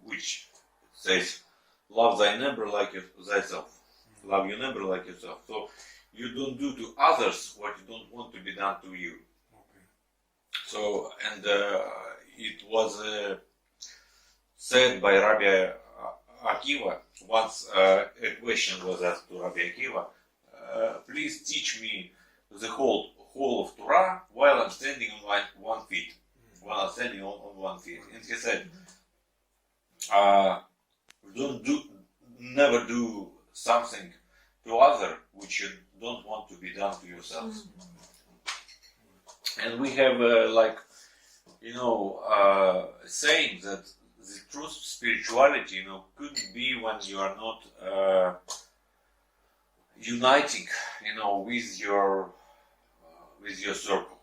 which says, love thy neighbor like thyself. Love your neighbor like yourself. So you don't do to others what you don't want to be done to you. Okay. So, and it was said by Rabbi Akiva, once a question was asked to Rabbi Akiva, please teach me the whole of Torah while I'm standing on one feet. While I'm standing on 1 feet. And he said, never do something to other which you don't want to be done to yourselves. And we have saying that the true spirituality, couldn't be when you are not uniting, with your circle,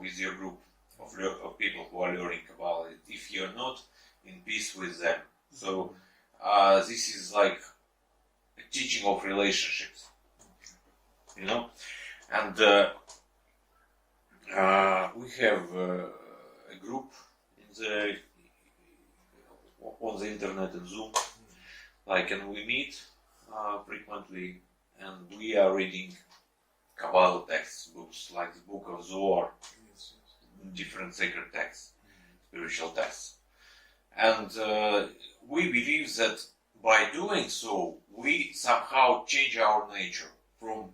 with your group of people who are learning Kabbalah. If you're not in peace with them, so this is like a teaching of relationships, and we have a group on the internet and Zoom, and we meet frequently, and we are reading Kabbalah text books like the book of Zohar, different sacred texts, spiritual texts, and we believe that by doing so, we somehow change our nature from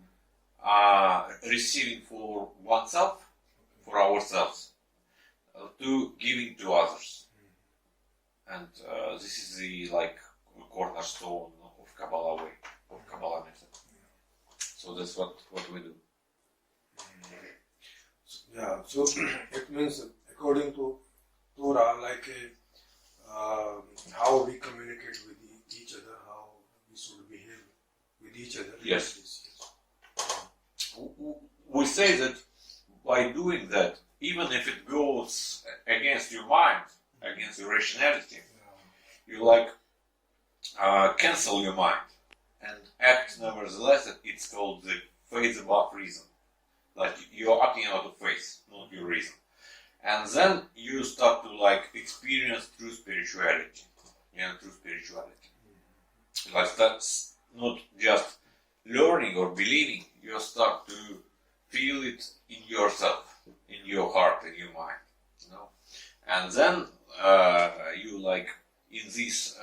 receiving for oneself, for ourselves, to giving to others. And this is the cornerstone of Kabbalah way, of Kabbalah method. So that's what we do. Yeah, so it means according to Torah, how we communicate with each other, how we should behave with each other. Yes. We say that by doing that, even if it goes against your mind, against your rationality, you cancel your mind and act nevertheless. It's called the faith above reason. Like you're acting out of faith, not your reason. And then you start to experience true spirituality. True spirituality. That's not just learning or believing. You start to feel it in yourself, in your heart, in your mind. And then you in this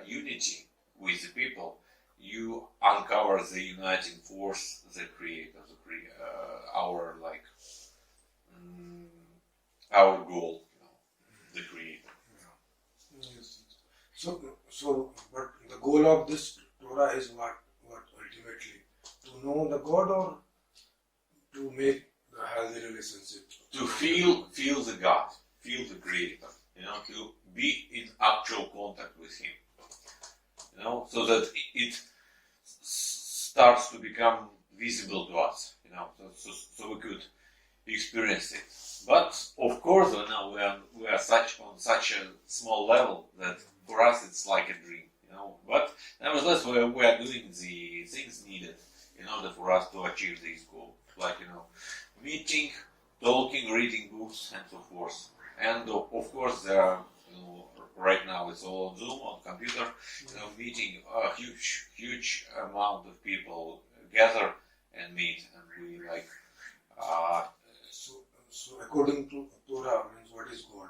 unity with the people, you uncover the uniting force, the creator, our goal, the creator. Yes. So, but the goal of this Torah is what ultimately? To know the God or to make the healthy relationship? To feel the God, feel the creator, to be in actual contact with him, so that it starts to become visible to us, so we could experience it. But of course, we are on such a small level that for us it's like a dream, But nevertheless, we are doing the things needed in order for us to achieve this goal, meeting, talking, reading books, and so forth. And of course, there are, right now it's all on Zoom, on computer, meeting a huge amount of people gather and meet, and we So according to Torah, means what is God?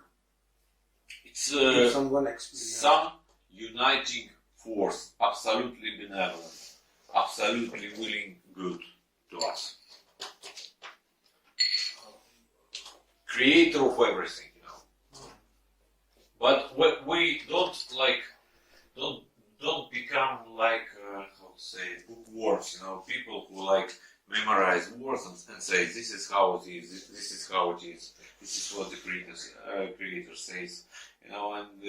It's someone experience some uniting force, absolutely benevolent, absolutely willing good to us. Creator of everything, But we don't become bookworms, people who memorize words and say this is how it is, this is how it is, this is what the creator says, and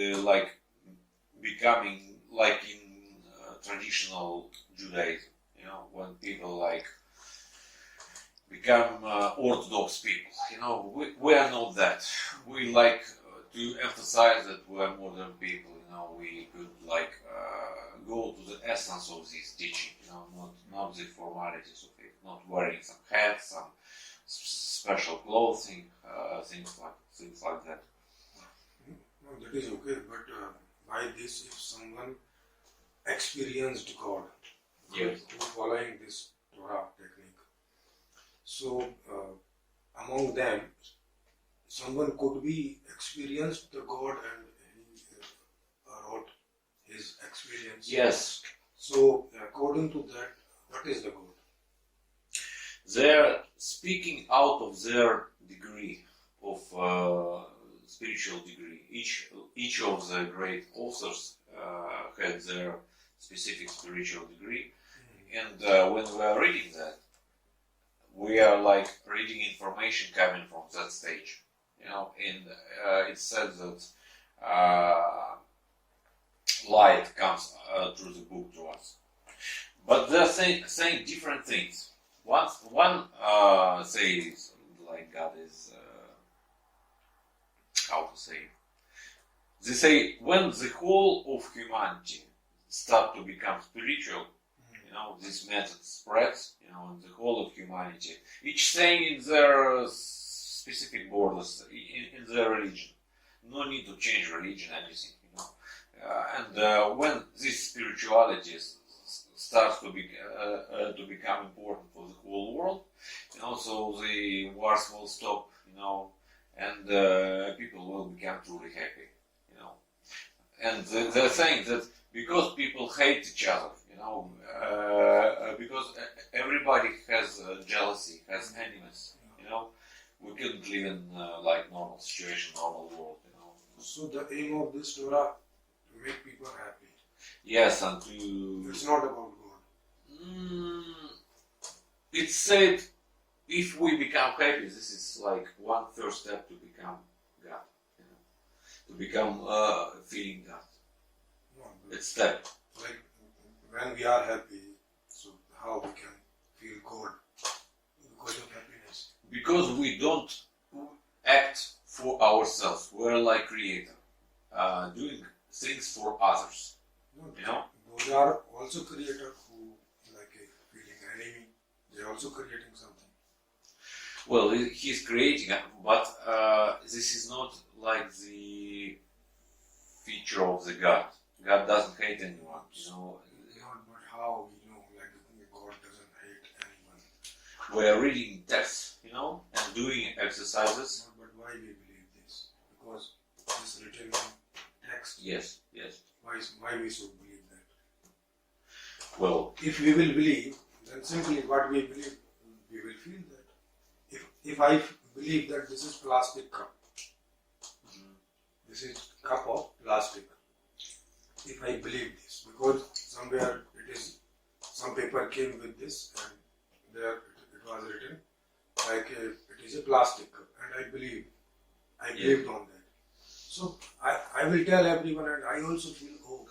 becoming in traditional Judaism, when people become Orthodox people, we are not that. We to emphasize that we are modern people, we could go to the essence of this teaching, not the formalities of it, not wearing some hats, some special clothing, things like that. No, that is okay, but by this if someone experienced God Yes. through following this Torah technique. So among them, someone could be experienced the God and he wrote his experience. Yes. So according to that, what is the God? They're speaking out of their degree of spiritual degree. Each of the great authors had their specific spiritual degree, and when we are reading that, we are like reading information coming from that stage. And it says that light comes through the book to us, but they're saying different things. One says like God is how to say. They say when the whole of humanity start to become spiritual, this method spreads, in the whole of humanity. Each staying in their specific borders, in their religion. No need to change religion, anything, and when this spirituality starts to become important for the whole world, so the wars will stop, and people will become truly happy, And they're saying that because people hate each other, because everybody has jealousy, has enemies, we couldn't live in like normal situation, normal world, So the aim of this Torah to make people happy. Yes, and to... It's not about God. It's said if we become happy, this is like one first step to become God, to become feeling God. No, It's step. like when we are happy, so how we can feel God because of happiness? Because we don't act for ourselves. We're like creator, doing things for others. No, those are also creators who like a feeling enemy. They're also creating something. Well, he's creating, but this is not like the feature of the God. God doesn't hate anyone, But how we know like God doesn't hate anyone? We're reading texts, and doing exercises. But why we believe this? Because it's written in text. Yes. Why we should believe that? Well, If we will believe, then simply what we believe, we will feel that. If I believe that this is plastic cup, this is cup of plastic. If I believe this, because somewhere some paper came with this and there it was written like it is a plastic cup, and I believed on that. So I will tell everyone, and I also feel, oh,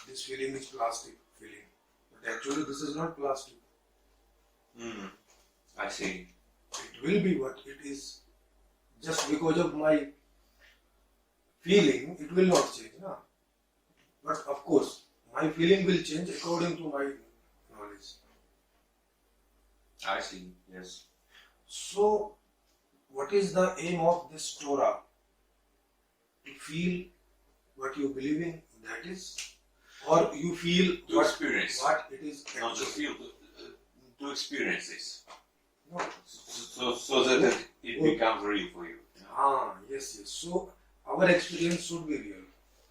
this feeling is plastic feeling, but actually this is not plastic. I see. It will be what it is. Just because of my feeling, it will not change. No? But of course, my feeling will change according to my knowledge. I see, yes. So, what is the aim of this Torah? To feel what you believe in, that is? Or you feel To experience. what it is? Not just feel, to experience this. No. So that it becomes real for you. Yes. So, our experience should be real.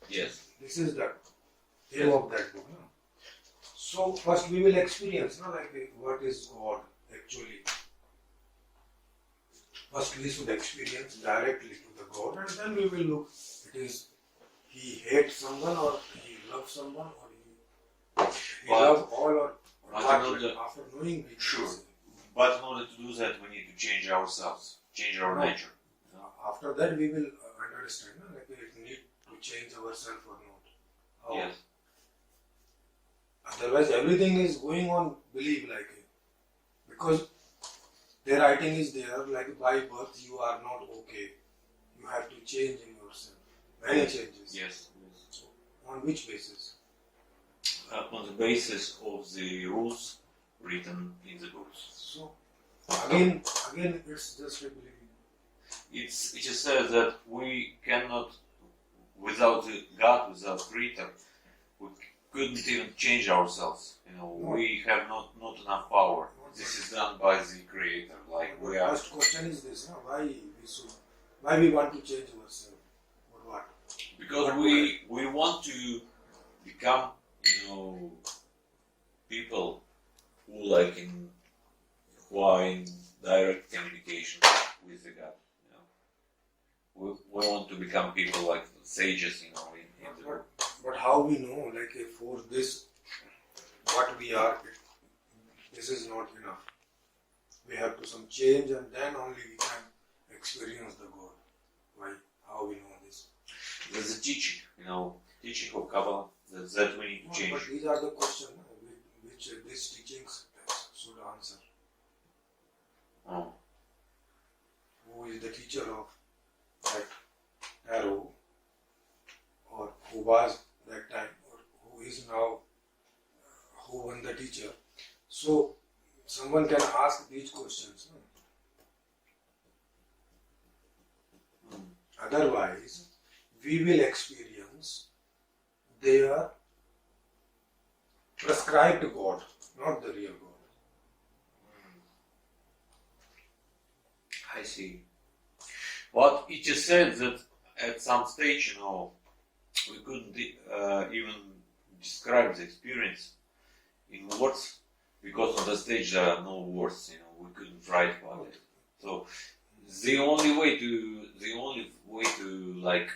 Yes. This is the aim of that book. No? So, first we will experience what is God actually. First we should experience directly to the God, and then we will look. It is he hates someone, or he loves someone, or he loves all, or what, after knowing we Sure. can say. But in order to do that, we need to change ourselves, change our nature. After that we will understand we need to change ourselves or not. How? Yes. Otherwise everything is going on belief because the writing is there by birth you are not okay. You have to change in yourself. Many changes. Yes. On which basis? On the basis of the rules written in the books. So again it's just a belief. It just says that we cannot, without God, without Creator, we couldn't even change ourselves. We have not enough power. This is done by the Creator. Like we are. First question is this: why we want to change ourselves, or what? Because we want to become, people who are in direct communication with the God. We want to become people like sages, in the world. But how we know, for this, what we are, this is not enough. We have to some change, and then only we can experience the God. Why? How we know this? There's a teaching, teaching of Kabbalah that we need to change. But these are the questions which these teachings should answer. Oh. Who is the teacher of that arrow, or who was that time, or who is now, who won the teacher? So someone can ask these questions. Otherwise, we will experience their prescribed God, not the real God. I see. But it is said that at some stage, we couldn't even describe the experience in words, because on the stage there are no words. We couldn't write about it. So the only way to like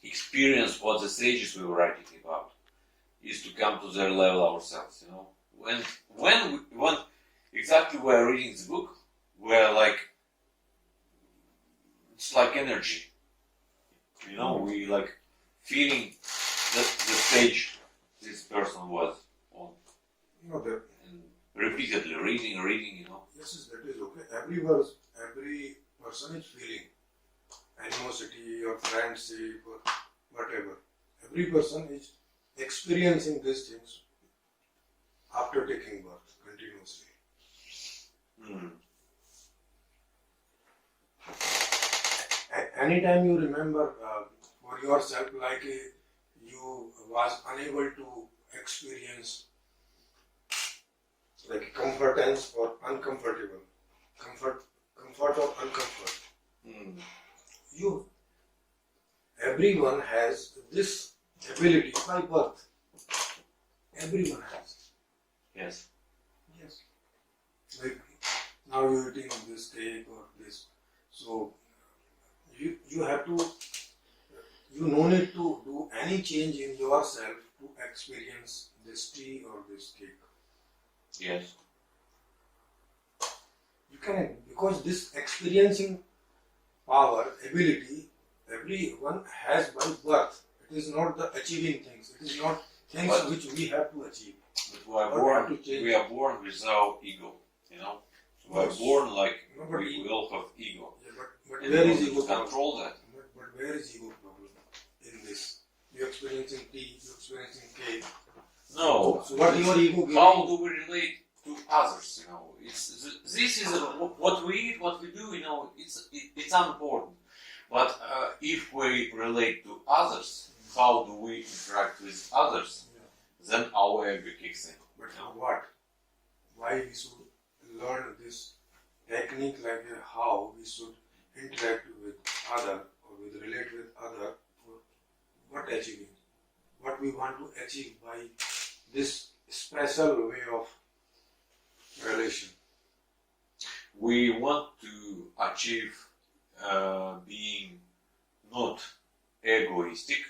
experience what the sages we were writing about is to come to their level ourselves. When exactly we're reading the book, we're like, it's like energy. We like feeling the stage this person was on. And repeatedly reading. Yes, that is okay. Every person is feeling animosity or friendship or whatever. Every person is experiencing these things after taking birth continuously. Anytime you remember for yourself, you was unable to experience comfortance or uncomfortable, comfort or uncomfort. Everyone has this ability by birth. Everyone has. Yes. Like now you're eating this cake or this, so you have to, no need to do any change in yourself to experience this tea or this cake. Yes. You can, because this experiencing power, ability, everyone has by birth. It is not the achieving things. It is not things which we have to achieve. But we are born without ego. We are born we all have ego. But and where is ego control problem? that? But where is ego problem in this? You're experiencing tea, you're experiencing cake. No. So what your ego? How do we relate to others? This is what we eat, what we do. It's unimportant. But if we relate to others, how do we interact with others? Then our ego kicks in. But what? Why we should learn this technique, how we should interact with other or relate with other for what achieving? What we want to achieve by this special way of relation? We want to achieve being not egoistic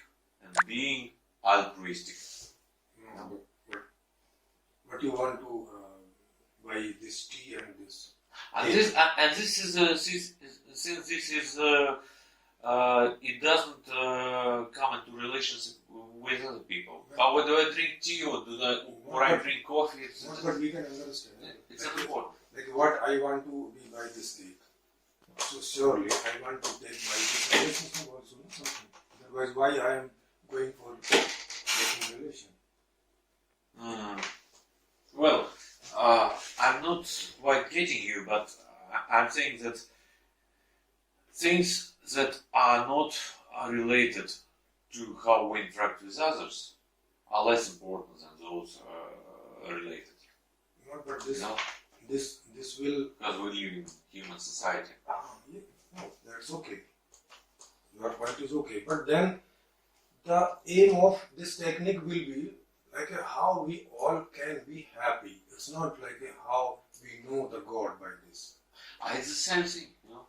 and being altruistic. But you want to buy this tea and this. And this is since this is it doesn't come into relationship with other people. How do I drink tea or I drink coffee? But we can understand. It's important. What I want to be by this cake. So surely I want to take my this relationship also. Something. Otherwise, why I am going for taking relation? Well, I'm not quite getting you, but I'm saying that things that are not related to how we interact with others are less important than those related. No, but this, You know? this will. Because we live in human society. Yeah, no, that's okay. Your point is okay, but then the aim of this technique will be like how we all can be happy. It's not like how we know the God by this. It's the same thing, you know.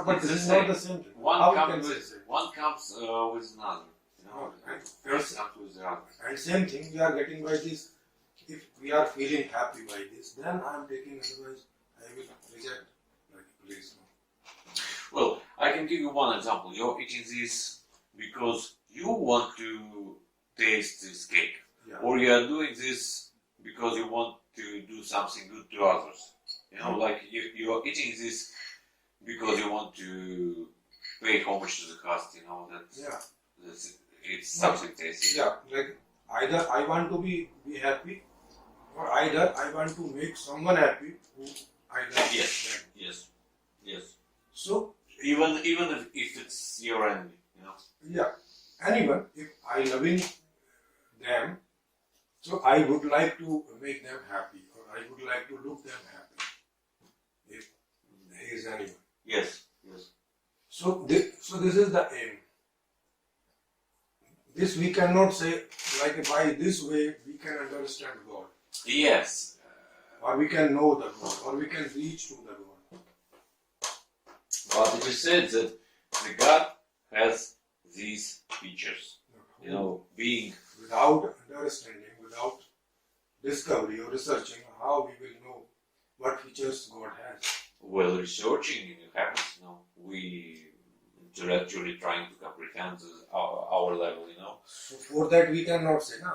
But this is not the same thing. One comes with another. You know, No, first comes with the other. And same thing we are getting by this. If we are feeling happy by this, then I am taking, otherwise I will reject. Like, please no. Well, I can give you one example. You're eating this because you want to taste this cake. Yeah. Or you are doing this because you want to do something good to others. You know, like you are eating this because you want to pay homage to the host, you know, it's something tasty. Yeah, like either I want to be happy, or either I want to make someone happy who I love. Yes. So, Even if it's your enemy, you know. yeah, anyone, if I loving them, so I would like to make them happy, or I would like to look them happy. If he is anyone. Yes. So this is the aim. This we cannot say like by this way we can understand God, Yes. or we can know the God, or we can reach to the God. But it is said that the God has these features. You know, being Without understanding, without discovery or researching, how we will know what features God has. well researching in happens, you know, we intellectually trying to comprehend our level, you know. So for that we cannot say, no.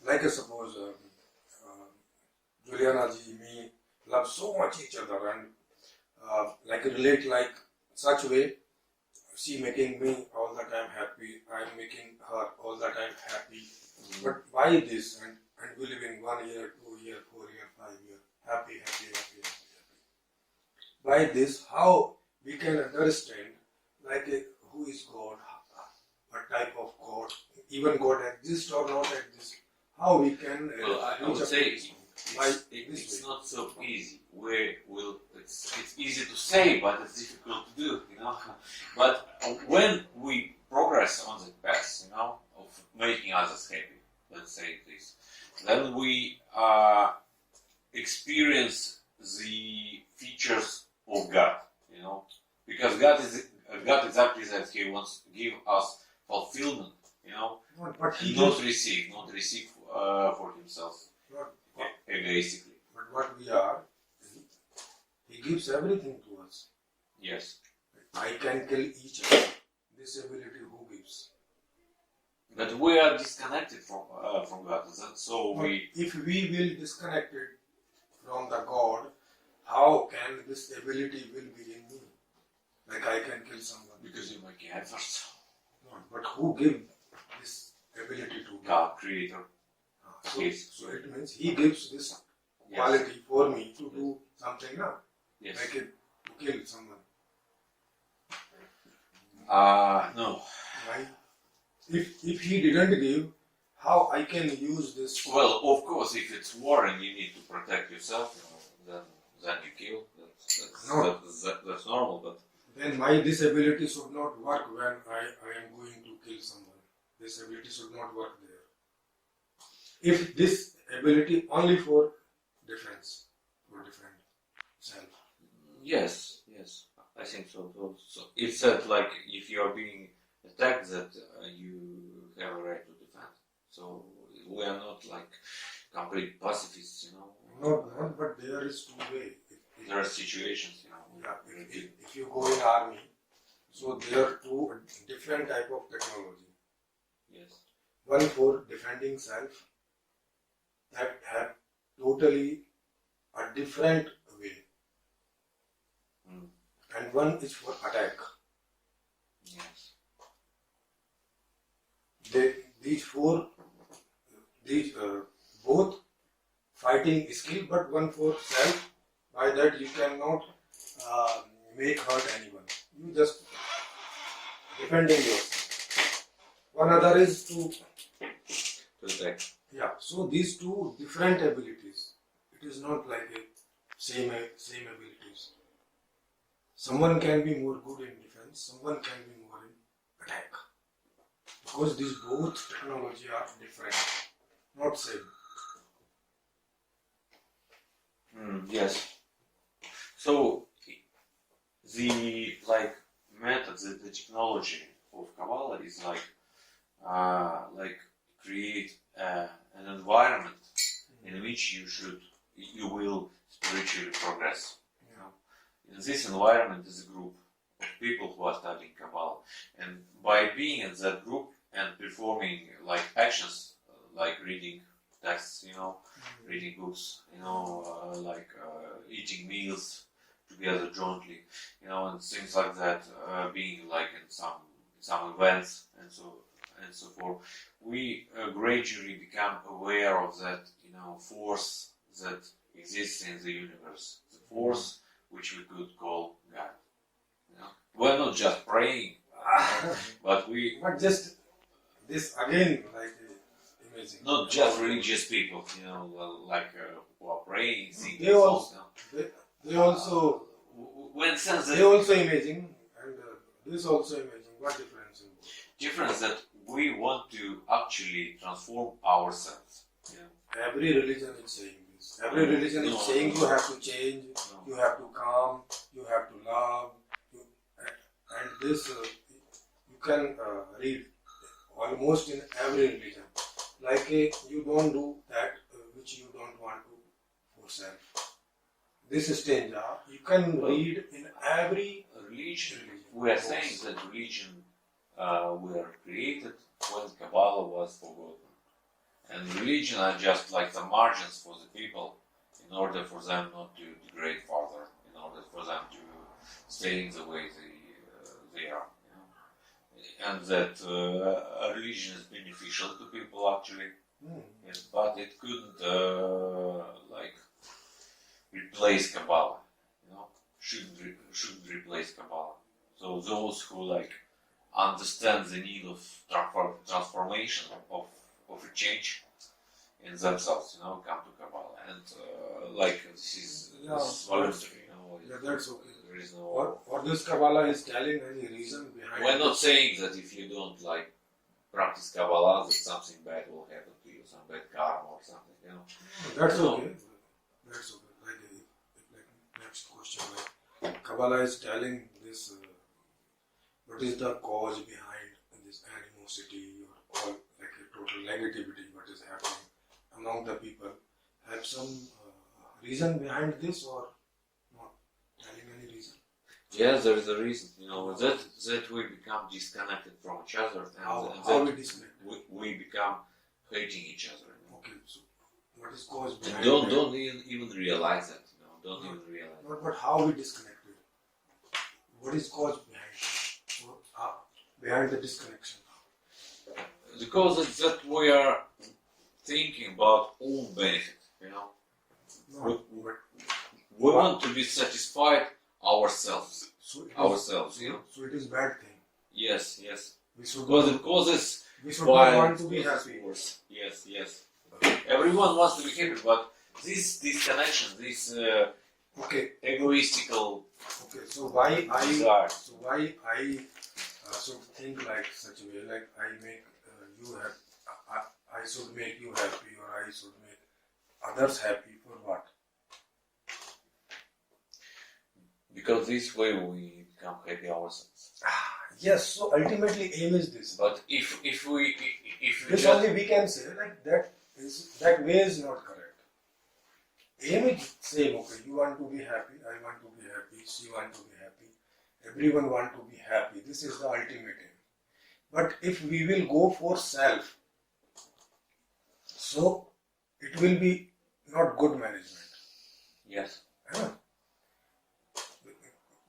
Like suppose Juliana ji, me love so much each other and like relate like such way. She making me all the time happy. I am making her all the time happy. But why this? And we live in 1 year, 2 year, 4 year, 5 year, happy. By this, how we can understand like who is God, what type of God, even God exists or not exists. How we can Well, I would say it's way. not so easy. It's easy to say, but it's difficult to do, you know. But when we progress on the path, you know, of making others happy, let's say this, then we experience the features of God, you know, because God is exactly that. He wants to give us fulfillment, you know, But he not receive for himself not, egoistically. but what we are, he gives everything to us. Yes, I can kill each other. This ability who gives? but we are disconnected from God, so But we. if we will disconnect it from the God, how can this ability will be in me? Like I can kill someone. Because you make efforts. No, but who give this ability to God, Creator. So it means he gives this quality for me to do something now. Yes. Like it, to kill someone. No. Right? If he didn't give, how I can use this? Well, of course, if it's war and you need to protect yourself, you know, then you kill. That's normal. But Then my disability should not work when I am going to kill someone. This ability should not work there. If this ability only for defense, for defend self. yes, I think so. So it's said like if you are being attacked, that you have a right to defend. So we are not like complete pacifists, you know. Not, but there is two ways. There are situations, you know. Yeah, if you go in army, so there are two different type of technology. Yes. One for defending self, that have totally a different way, and one is for attack. Yes. These both fighting skill, but one for self. By that you cannot make hurt anyone. You just defending yourself. one other is to attack. yeah. So these two different abilities. It is not like a same abilities. Someone can be more good in defense. Someone can be more in attack. Because these both technology are different, not same. Yes. So the methods, the technology of Kabbalah is like create an environment in which you will spiritually progress. You know, in this environment is a group of people who are studying Kabbalah, and by being in that group and performing like actions, like reading texts, reading books, eating meals together jointly, and things like that, being like in some events and so forth, we gradually become aware of that, force that exists in the universe, the force which we could call God. We're not just praying, but we. But just this again, like amazing. Not just religious people, who are praying, singing They songs. they also When sense that they also amazing, and this also amazing. What difference in both? difference that we want to actually transform ourselves. Every religion is saying this. Every religion is saying you have to change, you have to calm, you have to love, and this you can read almost in every religion. Like you don't do that which you don't want to for self. This stanza you can read in every Religion. We are saying that religion were created when Kabbalah was forgotten. And religion are just like the margins for the people in order for them not to degrade further, in order for them to stay in the way they are. And that religion is beneficial to people actually, yes, but it couldn't replace Kabbalah. Shouldn't replace Kabbalah. So those who understand the need of transformation of a change in themselves, come to Kabbalah, and this is voluntary. Yeah, that's okay. There is no. Or this Kabbalah is telling any reason behind. We're not saying that if you don't practice Kabbalah, that something bad will happen to you, some bad karma or something. That's okay. That's okay. Next question, Kabbalah is telling this. What is the cause behind this animosity or all a total negativity? What is happening among the people? Have some reason behind this or not telling any reason? Yes, there is a reason. That we become disconnected from each other, and how we disconnect? We become hating each other. Okay, so what is cause behind? And don't even realize that. Don't even realize. But how we disconnected? What is cause behind? Behind the disconnection? The cause is that we are thinking about own benefit. We want to be satisfied ourselves. So it is bad thing. Yes. We should Because it causes. We should not want to be happy. Yes. Everyone wants to be happy, but this connection, this egoistical. Okay, so why desire. I should think like such a way, like I make you happy, I should make you happy, or I should make others happy for what? Because this way we become happy ourselves. Yes, so ultimately aim is this. But if we this only we can say like that way is not correct. Aim is same, okay, you want to be happy, I want to be happy, she want to be happy, everyone want to be happy, this is the ultimate aim. But if we will go for self, so it will be not good management. Yes.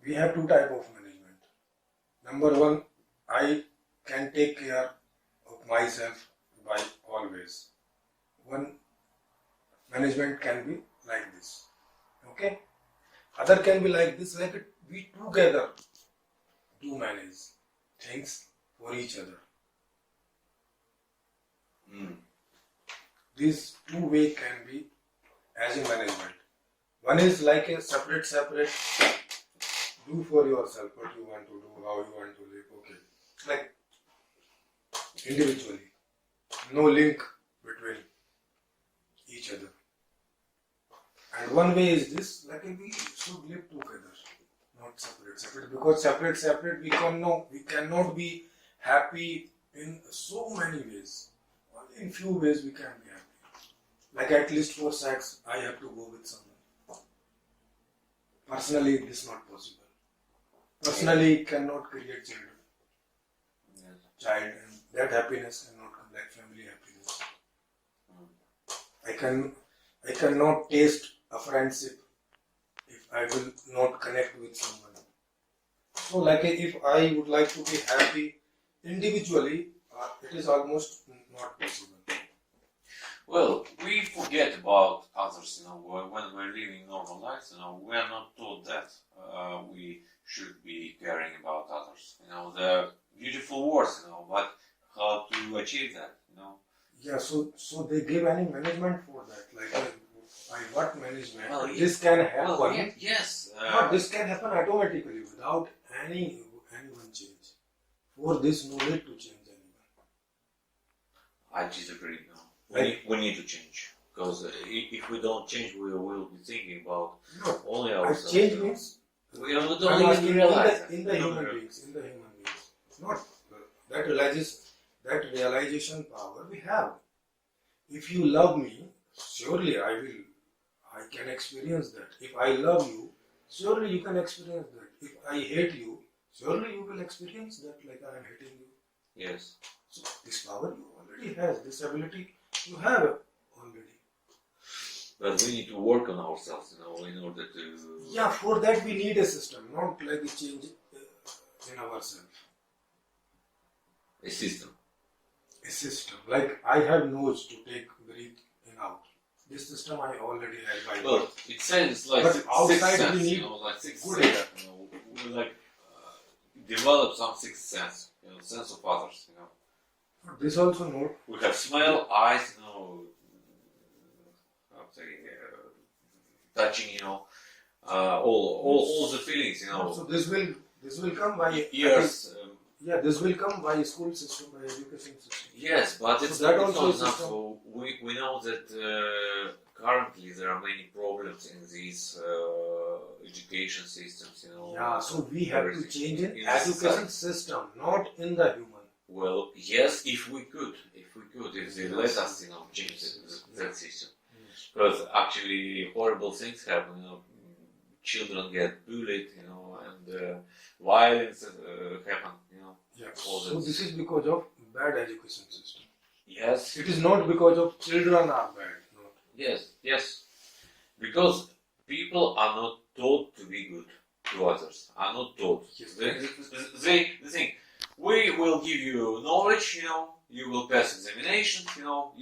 We have two type of management. Number one, I can take care of myself by always. One management can be like this. Okay? Other can be like this, like we together do manage things for each other. these two ways can be as a management. One is like a separate, do for yourself what you want to do, how you want to live, okay. Like individually, no link between each other. And one way is this, like we should live together, not separate. Because separate, we cannot be happy in so many ways. Only in few ways we can be happy. Like at least for sex, I have to go with someone. Personally, this is not possible. Personally, cannot create children. Child, and that happiness cannot come like family happiness. I cannot taste a friendship if I will not connect with someone. So like if I would like to be happy individually, it is almost not possible. Well, we forget about others, when we're living normal lives, we are not taught that we should be caring about others. The beautiful words, but how to achieve that, Yeah, so they give any management for that, like by what management? Well, this can happen. Well, yes. But this can happen automatically without anyone change. For this, no need to change anyone. I disagree. We need to change, because if we don't change, we will be thinking about only ourselves. Change means we don't even realize in the human beings. Not that realization power we have. If you love me, surely I can experience that. If I love you, surely you can experience that. If I hate you, surely you will experience that, like I am hating you. Yes. So this power you already have, this ability you have already. But we need to work on ourselves, in order to... Yeah, for that we need a system, not like a change in ourselves. A system. A system. Like I have nose to take breathe in out. This system I already have by Well, it says like but sixth outside sense, we need like sixth good sense, we develop some sixth sense, sense of others, But this also not. We have smell, eyes, how to say, touching, all the feelings, So this will come by ears. this will come by school system, by education system. Yes, but it's that not also is enough. system. So we know that currently there are many problems in these education systems, Yeah, so we have to change in in education society. system, not in the human. Well, yes, if we could, if they let us, change that system. Because actually horrible things happen, children get bullied, and violence happen, Yeah. all So that. this is because of bad education system. Yes. It is not because of children are bad. Not. Yes. Because people are not taught to be good to others, are not taught. Yes. They think, we will give you knowledge, you will pass examinations,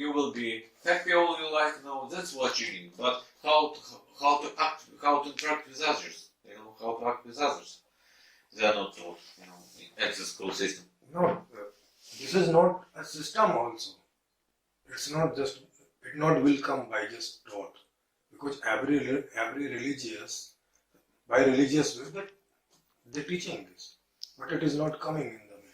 you will be happy all your life, that's what you need. But how to act, how to interact with others, how to act with others, they are not taught, at the school system. No, this is not a system also. It's not just, it not will come by just taught. Because every religious, by religious way, they're teaching this. But it is not coming in the way.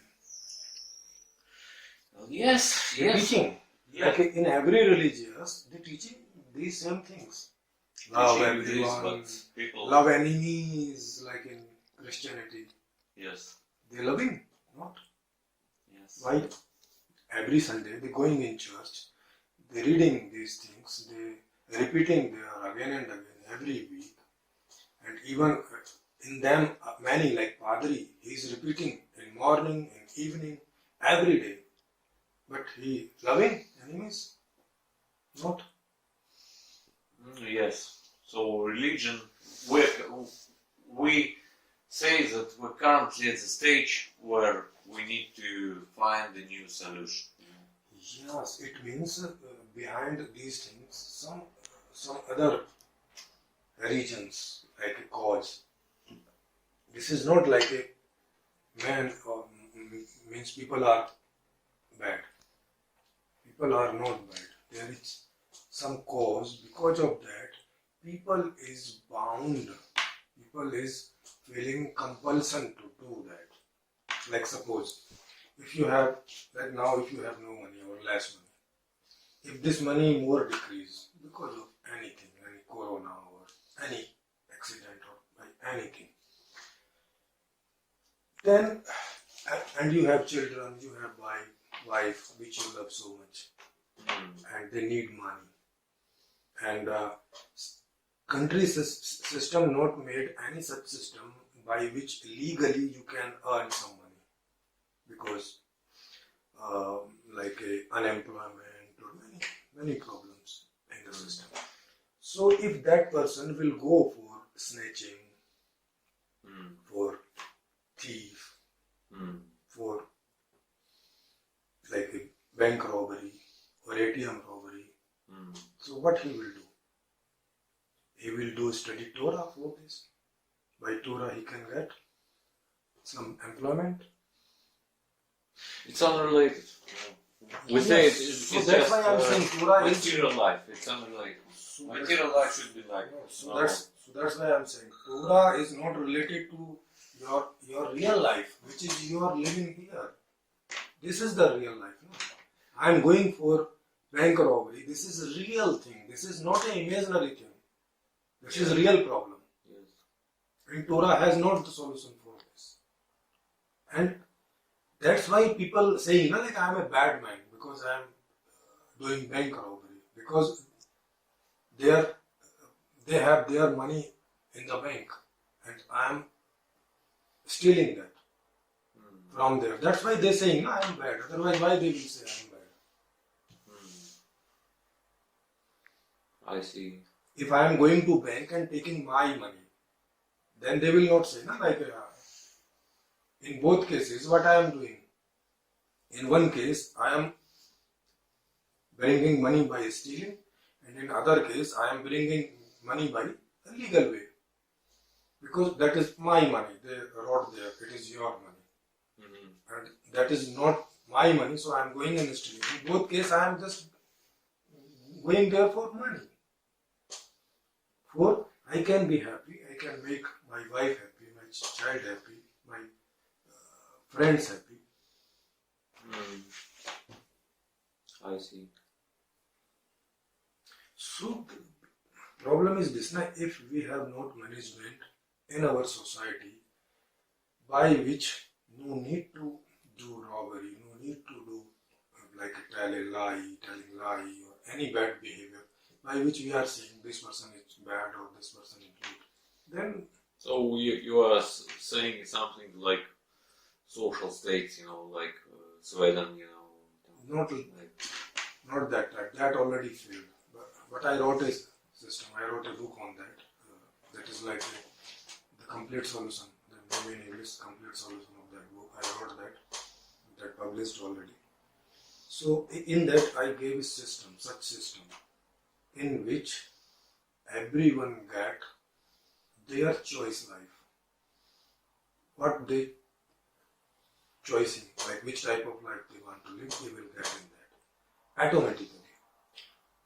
Well, yes. Teaching. Yeah. Like in every religious, they're teaching these same things. Love Teaching this, everyone, but people. love enemies, like in Christianity. Yes. They're loving, not. Yes. Why? Every Sunday they're going in church, they're reading these things, they're repeating there again and again every week. And even in them, many like Padri, he's repeating in morning, in evening, every day. But he loving enemies? Not. Yes. So religion, we say that we're currently at the stage where we need to find a new solution. Yes, it means behind these things some other regions, like a cause. This is not like a man or means people are bad. People are not bad. They are rich. some cause, because of that, people is bound. People is feeling compulsion to do that. Like suppose, if you have, like now if you have no money or less money, if this money more decrease because of anything, any corona or any accident or by anything, then, and you have children, you have wife which you love so much, and they need money, and country system not made any such system by which legally you can earn some money, because like unemployment or many problems in the system. So if that person will go for snatching, for thief, for like a bank robbery or ATM robbery, so what he will do? He will do study Torah for this. By Torah he can get some employment. It's unrelated. We Yes. say So it's that's just why I'm saying Torah is material life. It's unrelated. Material life should be like. So that's why I'm saying Torah is not related to your real life, which is you are living here. This is the real life. No? I'm going for bank robbery. This is a real thing. This is not an imaginary thing. This is a real problem. Yes. And Torah has not the solution for this. And that's why people say, like I'm a bad man because I'm doing bank robbery. Because they have their money in the bank and I'm stealing that from there. That's why they're saying, I'm bad. Otherwise, why they will say I'm bad? I see. If I am going to bank and taking my money, then they will not say, like in both cases, what I am doing. In one case, I am bringing money by stealing, and in other case, I am bringing money by a legal way. Because that is my money. They wrote there, it is your money. And that is not my money, so I am going and stealing. In both cases, I am just going there for money. For I can be happy, I can make my wife happy, my child happy, my friends happy. I see. So the problem is this: if we have not management in our society by which no need to do robbery, no need to do like telling lie or any bad behavior, by which we are saying this person is bad or this person is good, then... So you are saying something like social states, like Sweden, Not that. That already failed. But I wrote a system. I wrote a book on that. That is like the complete solution. The name in English, complete solution of that book. I wrote that published already. So in that I gave a system, such system, in which everyone get their choice life. What they choosing, like which type of life they want to live, they will get in that automatically.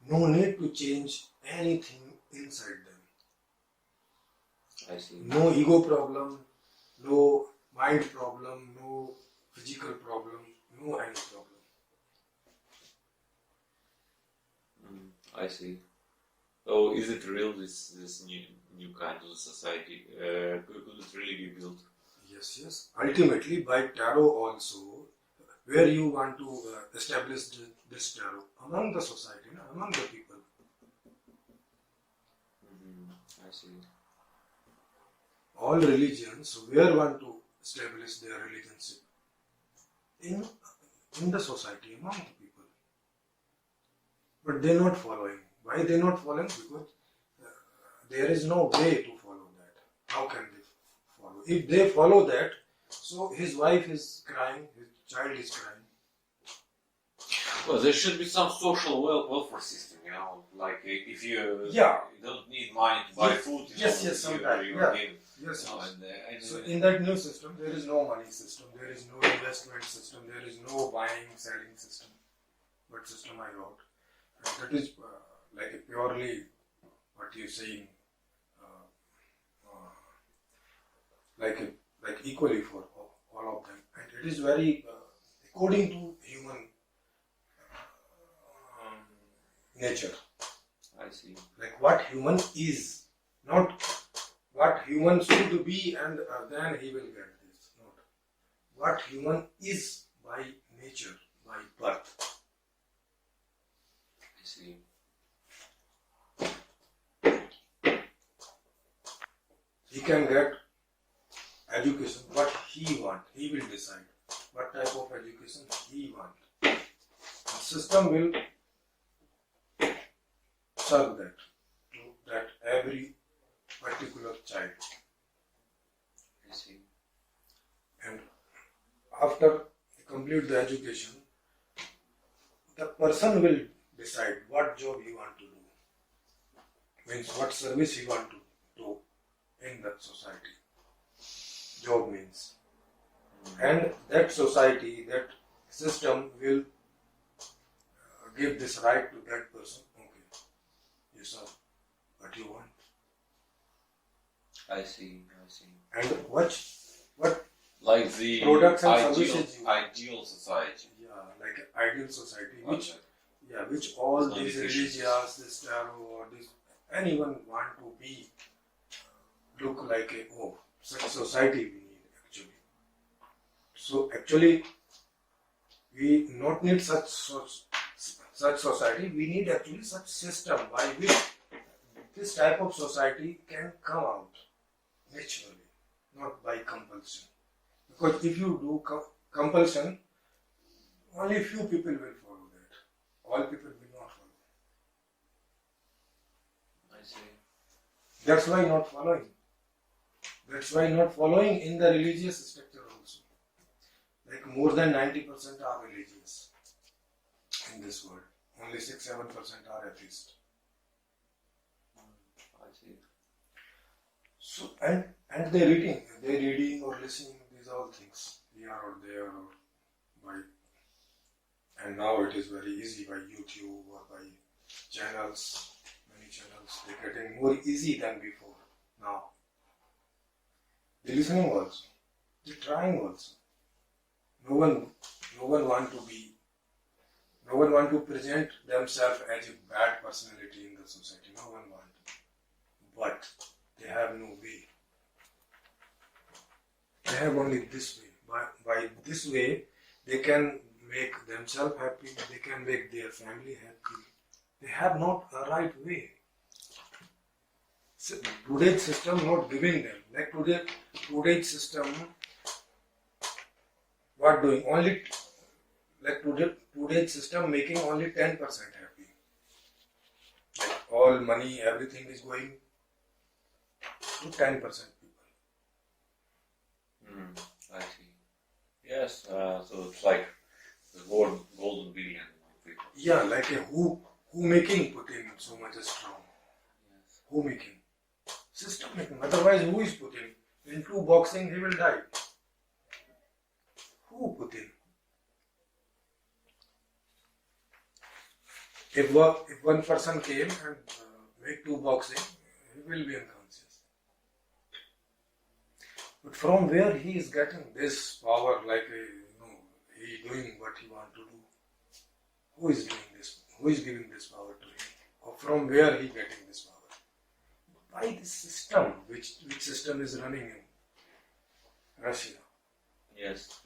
No need to change anything inside them. I see. No ego problem, no mind problem, no physical problem, no any problem. I see. So is it real, this new kind of society? Could it really be built? Yes. Ultimately, by tarot also, where you want to establish this tarot among the society, among the people. I see. All religions, where want to establish their relationship? In the society, among the people. But they are not following. Why they are not following? Because there is no way to follow that. How can they follow? If they follow that, so his wife is crying, his child is crying. Well, there should be some social welfare system, like if you don't need money to buy food, sometimes. Yes. So in that new system, there is no money system, there is no investment system, there is no buying, selling system. What system I wrote? And that is like a purely what you're saying, like equally for all of them, and it is very according to human nature. I see. Like what human is, not what human should be, and then he will get this. Not what human is by nature, by birth. I see. He can get education what he want. He will decide what type of education he want. The system will serve that to that every particular child. I see. And after he complete the education, the person will decide what job he want to do. Means what service he want to do in that society. Job means. And that society, that system will give this right to that person. Okay, you serve what you want. I see. And what Like the products and services you ideal society. like an ideal society, which Okay. which all It's not these efficient. religious, this tarot, or this anyone want to be look like a such society we need actually. So actually we not need such society. We need actually such system by which this type of society can come out naturally, not by compulsion. Because if you do compulsion, only few people will follow that. All people will not follow. I see. That's why not following. That's why not following in the religious structure also. Like more than 90% are religious in this world. Only 6-7% are atheist. I see. So and they're reading or listening these all things here or there or by, and now it is very easy by YouTube or by channels, many channels. They're getting more easy than before now. They're listening also. They're trying also. No one want to present themselves as a bad personality in the society. No one want. But they have no way. They have only this way. By this way, they can make themselves happy. They can make their family happy. They have not a right way. So, today's system not giving them. Like today's system, what doing? Only like today's system making only 10% happy. Like all money, everything is going to 10% people. I see. Yes. So it's like the golden billion people. Yeah, like a who making Putin so much strong? Yes. Who making? System making. Otherwise, who is Putin? Into boxing, he will die. Who Putin? If one person came and make two boxing, he will be unconscious. But from where he is getting this power, like he is doing what he want to do. Who is doing this? Who is giving this power to him? Or from where he getting this power? By this system, which system is running in Russia. Yes.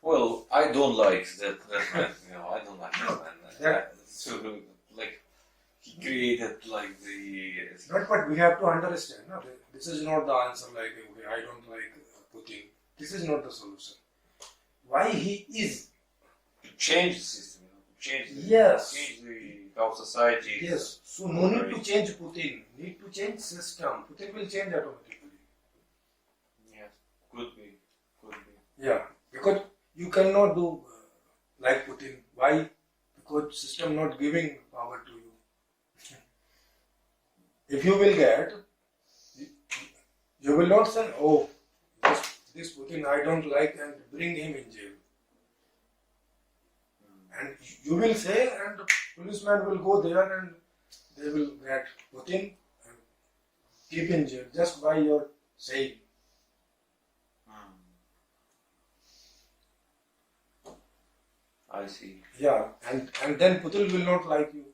Well, I don't like that man. I don't like that man. So, like, he created like the. But we have to understand. No? This is not the answer. Like, okay, I don't like Putin. This is not the solution. Why he is? To change the system. Change how society. Yes. So no need to change Putin. Need to change system. Putin will change automatically. Yes. Could be. Yeah. Because you cannot do like Putin. Why? Because system not giving power to you. If you will get, you will not say, oh, this Putin I don't like and bring him in jail. And you will say, and policeman will go there and they will get put in and keep in jail just by your saying. I see. Yeah, and then Putul will not like you.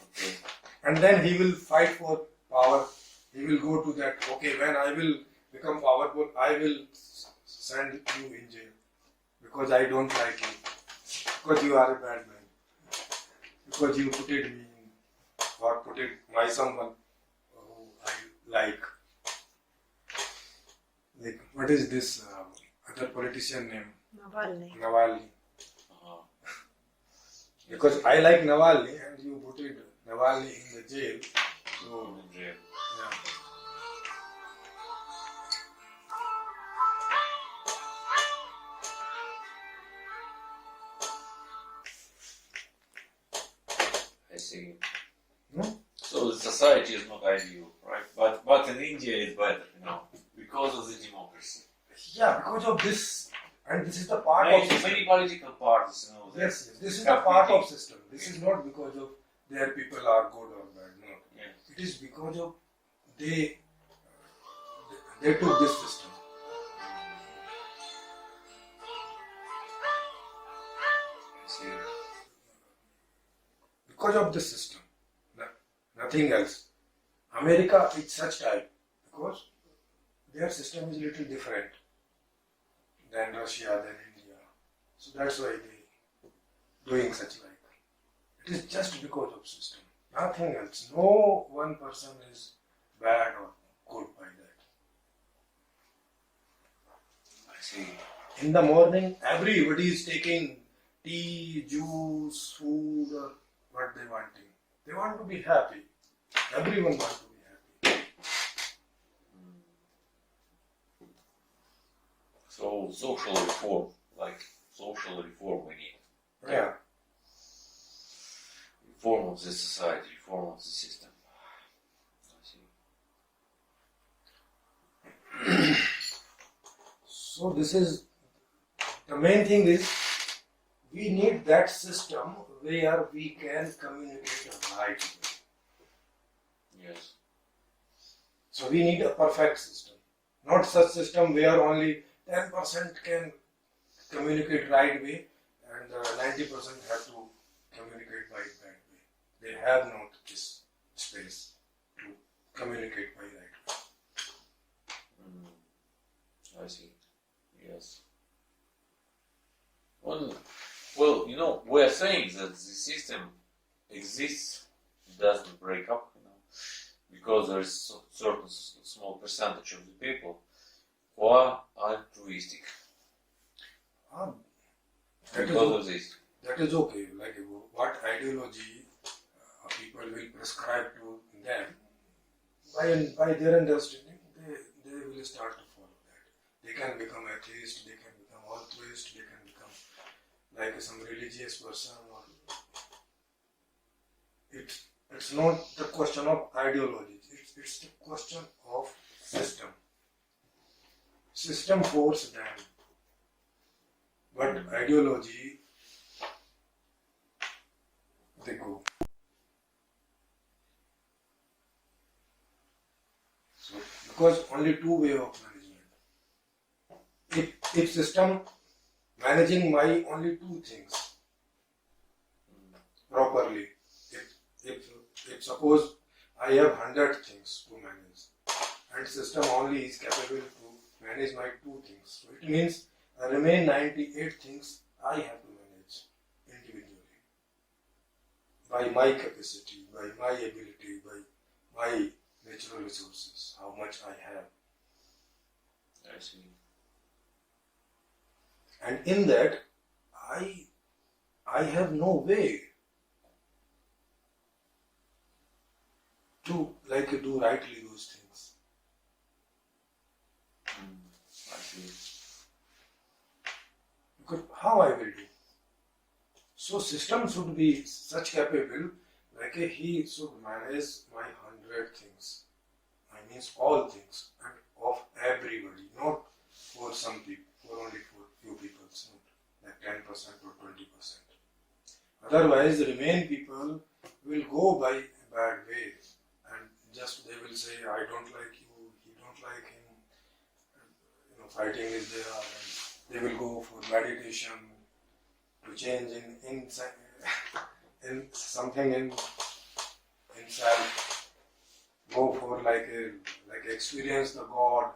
Okay. And then he will fight for power. He will go to that, okay, when I will become powerful, I will send you in jail. Because I don't like you. Because you are a bad man. Because you put it me in, or put it my someone who I like. Like, what is this other politician name? Navalny. Because I like Navalny and you put it Navalny in the jail. So, Yeah. yeah. I see. Hmm? So the society is not ideal, right? But in India it's better, because of the democracy. Yeah, because of this, and this is the part of system. Many political parties, Yes, this is the part of system. This is not because of their people are good or bad. No, Yes. it is because of they took this system. I see. Because of the system, nothing else. America is such type because their system is little different than Russia, than India. So that's why they doing such like. It is just because of system, nothing else. No one person is bad or good by that. I see. In the morning, everybody is taking tea, juice, food, or what they wanting. They want to be happy. Everyone wants to be happy. So social reform we need. Yeah. Reform of the society, reform of the system. I see. So this is the main thing is we need that system where we can communicate right way. Yes. So we need a perfect system, not such system where only 10% can communicate right way and 90% have to communicate by bad way. They have not this space to communicate by right way. I see. Yes. Well, we're saying that the system exists, it doesn't break up, because there is a certain small percentage of the people who are altruistic. Because of this. That is okay. Like what ideology people will prescribe to them, by their understanding, they will start to follow that. They can become atheist, they can become altruist, they can become like some religious person. Or it's not the question of ideology. It's the question of system. System force them. But ideology, they go. So, because only two way of management. If system managing my only two things properly, if suppose I have 100 things to manage and system only is capable to manage my two things, so it means I remain 98 things I have to manage individually by my capacity, by my ability, by my natural resources, how much I have. I see. And in that, I have no way to do rightly those things. I see. Because how I will do? So system should be such capable, like he should manage my 100 things. I means all things and of everybody, not for some people, for only for few people, not like 10% or 20%. Otherwise, the remain people will go by a bad way, and just they will say, "I don't like you. He don't like him." Fighting is there, and they will go for meditation to change in something in self. Go for like experience the God.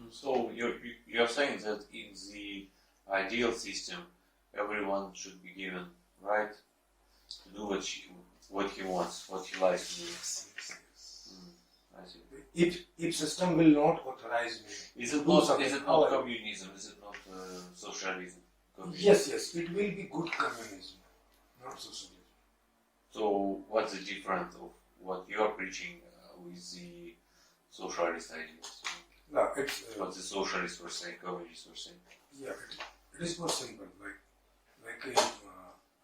So you're saying that in the ideal system, everyone should be given right to do what he wants, what he likes to do. I see. If system will not authorize me, Is it not communism? Is it not socialism? Communism? Yes, it will be good communism, not socialism. So what's the difference of what you're preaching with the socialist ideas? No, it's What the socialists were saying, communists were saying. yeah, it is more simple.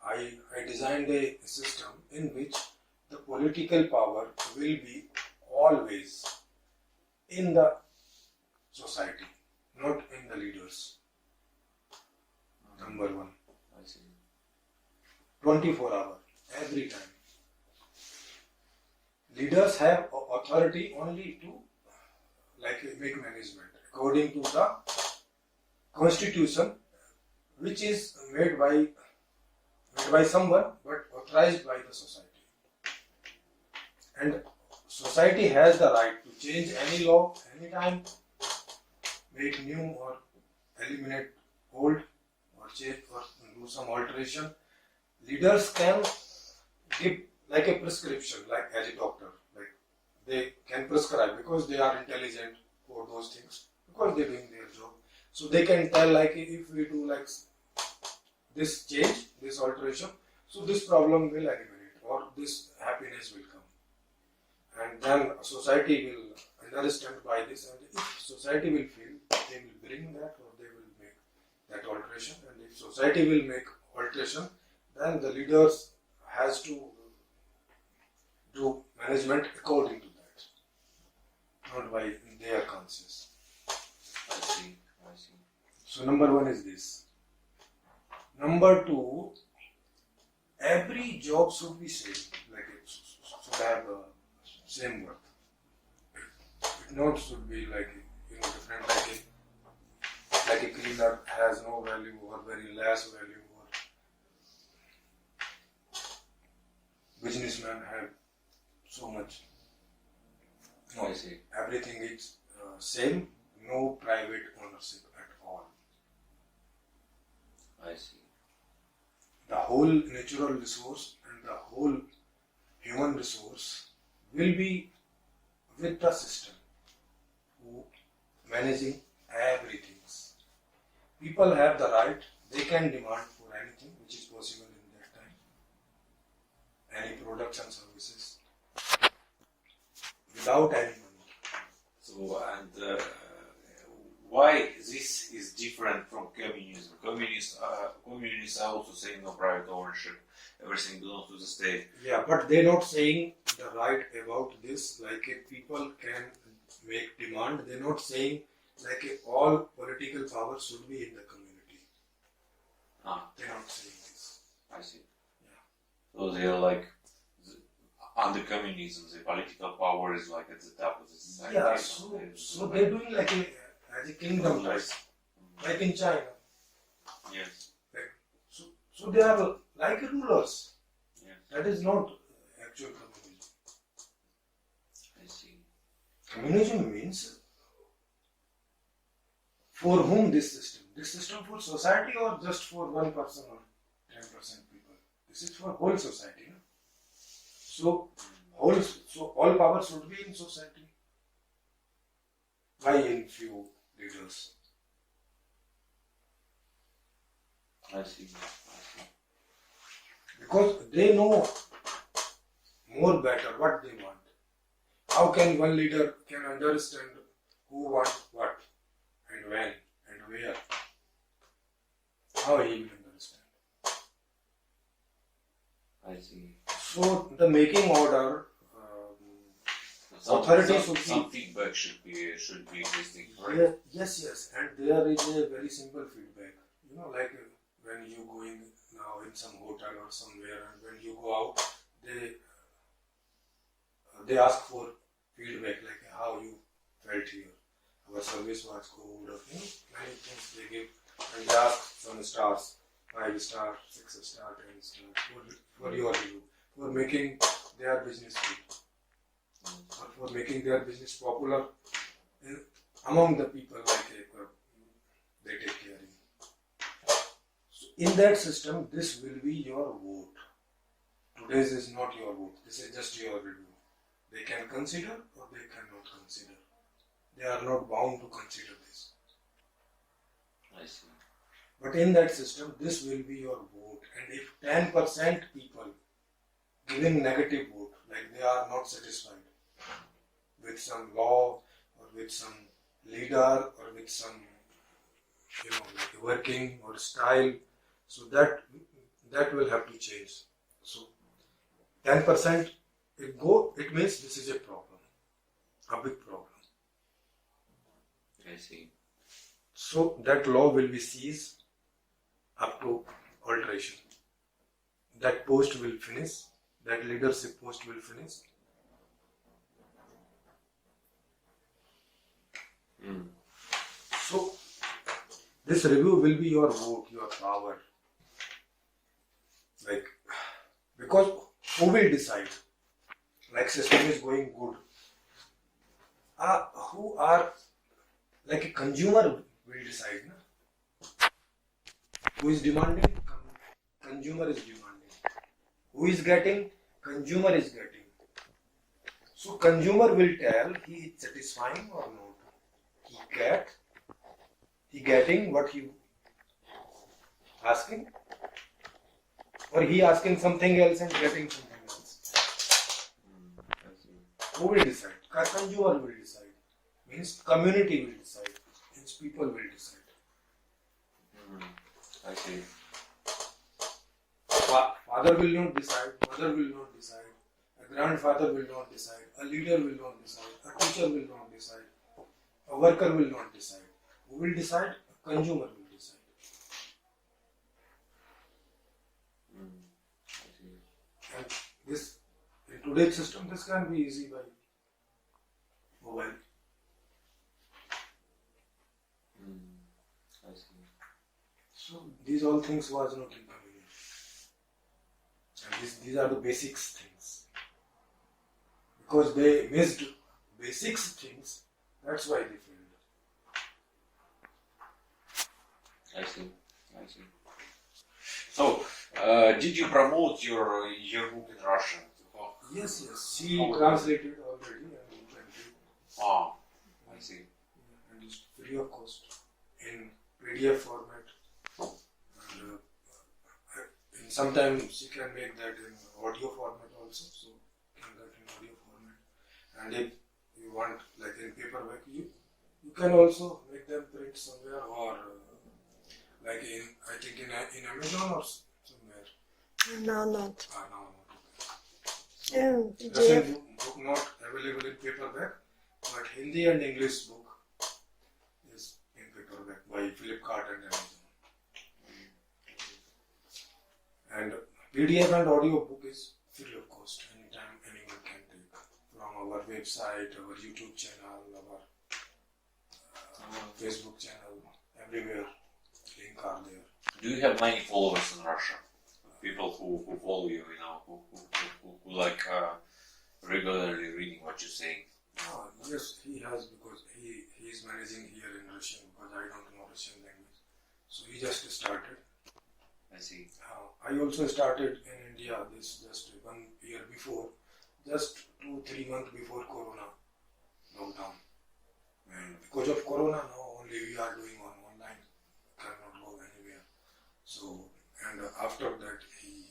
I designed a system in which the political power will be always in the society, not in the leaders. Number one. I see. 24 hours, every time. Leaders have authority only to make management according to the constitution, which is made by someone but authorized by the society. And society has the right to change any law anytime, make new or eliminate old, or change or do some alteration. Leaders can give like a prescription, like as a doctor, like they can prescribe because they are intelligent for those things, because they're doing their job. So they can tell like if we do like this change, this alteration, so this problem will eliminate or this happiness will come. And then society will understand by this, and if society will feel, they will bring that or they will make that alteration. And if society will make alteration, then the leaders has to do management according to that, not by their conscience. I see. So number one is this. Number two, every job should be same, like it should have the same worth. It not should be like different, like a cleaner has no value or very less value, or businessmen have so much. No, I see. everything is same, no private ownership at all. I see. The whole natural resource and the whole human resource will be with the system who managing everything. People have the right, they can demand for anything which is possible in that time, any products and services, without any money. So, and why this is different from communism? Communists are also saying no private ownership, everything belongs to the state. Yeah, but they're not saying the right about this, like if people can make demand, they're not saying like all political power should be in the community. They're not saying this. I see. Yeah. So they are like, under communism, the political power is like at the top of the society. Yeah, so they're doing like as a kingdom, like in China. Yes. So they are like rulers. Yes. That is not actual communism. I see. Communism means for whom this system? This system for society or just for 1% or 10% people? This is for whole society. No? So all power should be in society. Why in few leaders? I see. Because they know more better what they want. How can one leader can understand who wants what and when and where? How he will understand? I see. So the making order, authority should be. Some feedback should be existing, right? Yes, and there is a very simple feedback. Like when you going now in some hotel or somewhere, and when you go out, they ask for feedback, like how you felt here. Our service was good, or many things they give, and they ask some stars, 5 star, 6 star, 10 star, for your review, for making their business good, or for making their business popular among the people like they take care of. So in that system, this will be your vote. Today's is not your vote. This is just your review. They can consider or they cannot consider. They are not bound to consider this. I see. But in that system, this will be your vote. And if 10% people giving negative vote, like they are not satisfied with some law or with some leader or with some like working or style, so that will have to change. So 10% it means this is a problem, a big problem. I see. So that law will be seized up to alteration. That post will finish, that leadership post will finish. So this review will be your vote, your power. Like, because who will decide? Like system is going good. Who are, like a consumer will decide. Na? Who is demanding? Consumer is demanding. Who is getting? Consumer is getting. So consumer will tell he is satisfying or not. He getting what he asking, or he asking something else and getting something else. Who will decide? Consumer will decide. Means community will decide. Means people will decide. I see. Father will not decide. Mother will not decide. A grandfather will not decide. A leader will not decide. A teacher will not decide. A worker will not decide. Who will decide? A consumer will decide. And this, in today's system, this can be easy by mobile. I see. So these all things was not inconvenient. And these are the basics things. Because they missed basics things, that's why they failed. I see. So, did you promote your book in Russian? Yes. She translated already and printed. I see. And it's free of cost in PDF format. And sometimes she can make that in audio format also. So you can get in audio format. And if you want, like in paperback, you can also make them print somewhere, or like I think in Amazon or somewhere. No, not. No. Yeah, Russian book not available in paperback, but Hindi and English book is in paperback by Flipkart and Amazon. And PDF and audio book is free of cost. Anytime anyone can take from our website, our YouTube channel, our Facebook channel, everywhere. Link are there. Do you have many followers in Russia? People who follow you, who like regularly reading what you're saying? Yes, he has, because he is managing here in Russian, because I don't know Russian language. So he just started. I see. I also started in India this just 1 year before, just 2-3 months before Corona lockdown. And because of Corona now only we are doing online, cannot go anywhere. So, and after that he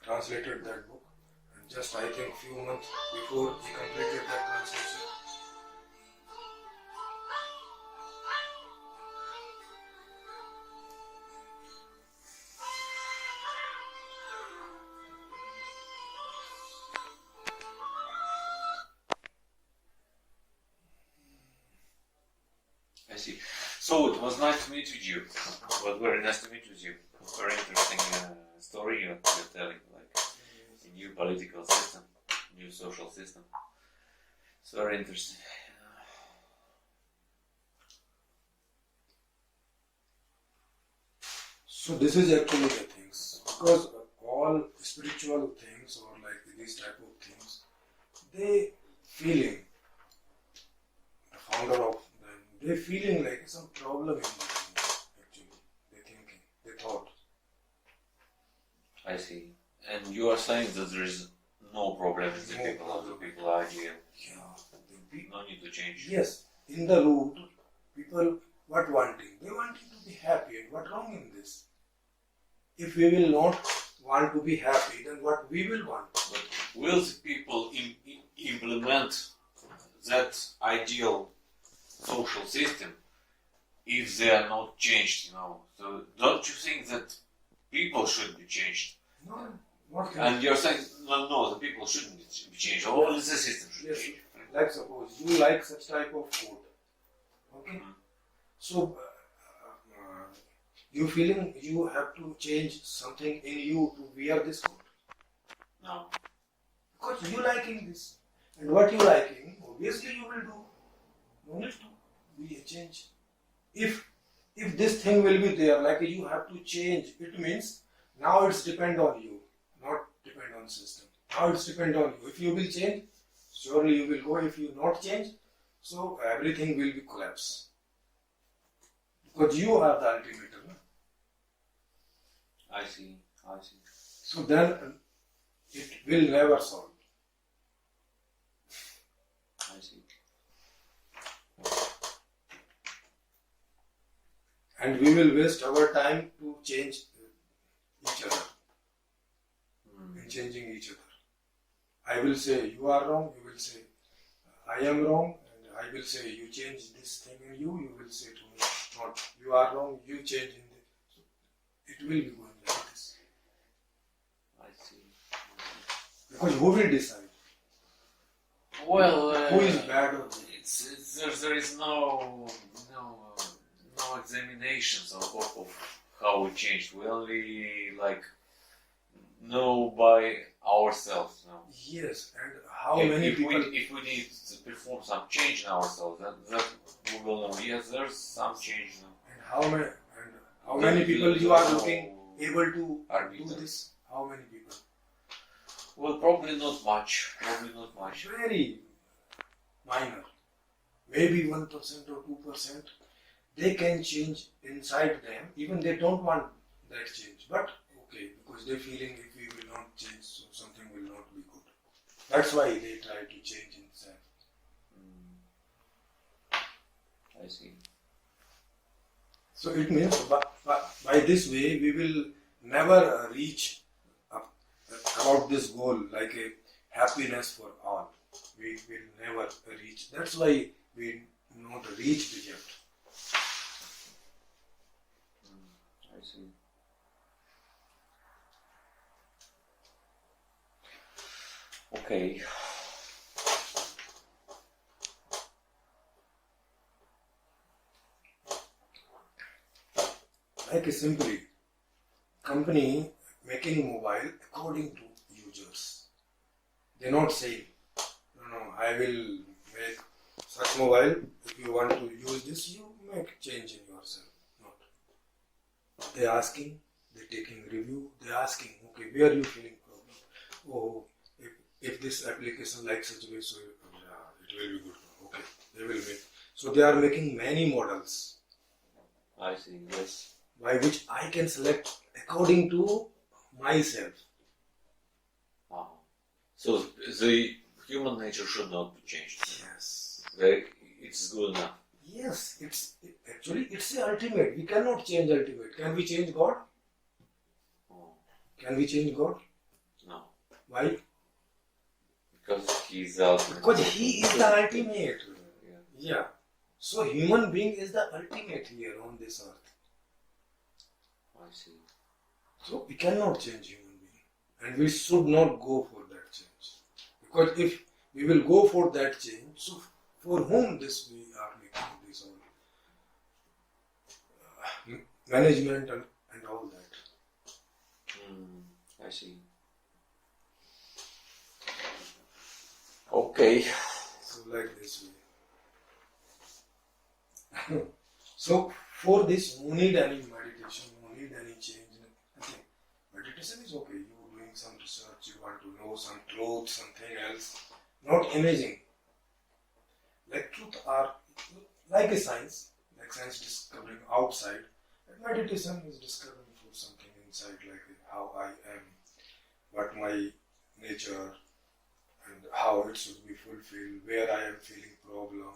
translated that book, and just I think few months before he completed that translation. I see. So it was nice to meet with you. It was very nice to meet with you. Very interesting story you're telling, like a new political system, new social system. It's very interesting. So this is actually the things, because all spiritual things or like these type of things, they feeling, the founder of them, they feeling like some problem in the mind, actually, they thinking, they thought. I see. And you are saying that there is no problem in the people idea. Yeah. No need to change. Yes, in the root, people what wanting? They wanting to be happy, and what wrong in this? If we will not want to be happy, then what we will want? But will the people implement that ideal social system if they are not changed, So don't you think that people should be changed? No, what can And you're saying, no, the people shouldn't be changed. Only the system should Yes, change. like suppose you like such type of food, okay? So you feeling you have to change something in you to wear this coat No. because you liking this, and what you liking, obviously you will do. No need to be a change. If this thing will be there, like you have to change, it means now it's depend on you, not depend on system. Now it's depend on you. If you will change, surely you will go. If you not change, so everything will be collapse. Because you are the ultimate. No? I see. So then it will never solve. I see. And we will waste our time to change each other. In changing each other. I will say you are wrong, you will say I am wrong, and I will say you change this thing in you, you will say to me, not you are wrong, you change in this. So it will be going like this. I see. Because who will decide? Well, Who is bad or good? there is no examinations of how we changed. We only know by ourselves. Yes, and how if, many if people. if we need to perform some change in ourselves, that we will know. Yes, there's some change now. And how many people you are looking able to do this? How many people? Well, probably not much. Very minor. Maybe 1% or 2%. They can change inside them, even they don't want that change. But okay, because they're feeling if we will not change, so something will not be good. That's why they try to change inside. I see. So it means by this way we will never reach about this goal like a happiness for all. We will never reach. That's why we not reach the yet. I see. Okay. Like simply, company making mobile according to users. They're not saying, no, I will make such mobile. If you want to use this, you make change in yourself. Not. They're asking, they're taking review, they're asking, okay, where are you feeling problem? Oh, if this application like such way, so it will be good. Okay, they will make. So they are making many models. I see, yes. By which I can select according to myself. So the human nature should not be changed. Yes. It's good enough. Yes, it's the ultimate. We cannot change ultimate. Can we change God? Can we change God? No. Why? Because He's the ultimate. Because He is the ultimate. Yeah. So human being is the ultimate here on this earth. I see. So we cannot change human being. And we should not go for that change. Because if we will go for that change, so for whom this we are making this all? management and all that. I see. Okay. So like this way. So for this, no need any meditation, no need any change, nothing. Meditation is okay. You are doing some research, you want to know some truth, something else. Not imaging. Like truth are like a science, like science discovering outside. And meditation is discovering for something inside, like how I am, what my nature, and how it should be fulfilled, where I am feeling problem,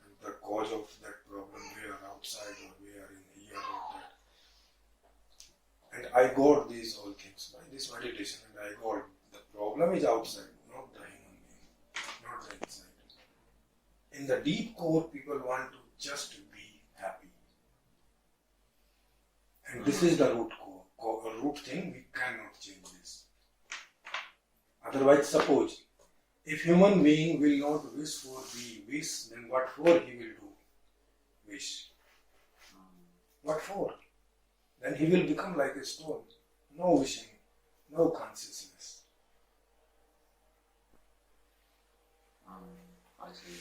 and the cause of that problem, where outside or where in here or that. And I got these all things by this meditation, and I got the problem is outside, not the human being, not the inside. In the deep core, people want to just be happy. And this is the root thing, we cannot change this. Otherwise, suppose, if human being will not wish for be wish, then what for he will do? Wish. What for? Then he will become like a stone. No wishing, no consciousness. I see.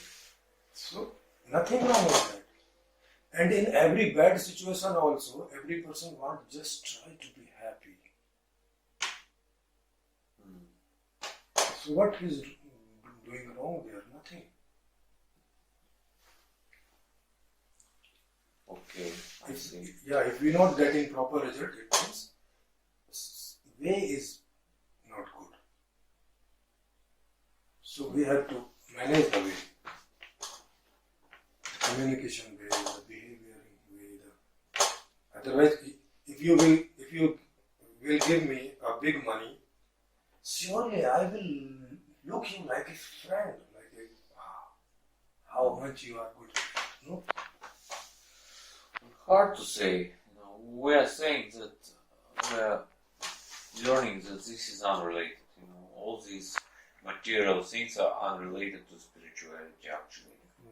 So, nothing wrong with that. And in every bad situation also, every person wants just try to be happy. So what is doing wrong there? Nothing. Okay, I see. If we not getting proper result, it means way is not good. So we have to manage the way. Communication way, the behavior way. Otherwise, if you will give me a big money, surely I will look you like a friend, like how much you are good. No? Hard to say. We are saying that we are learning that this is unrelated. All these material things are unrelated to spirituality actually.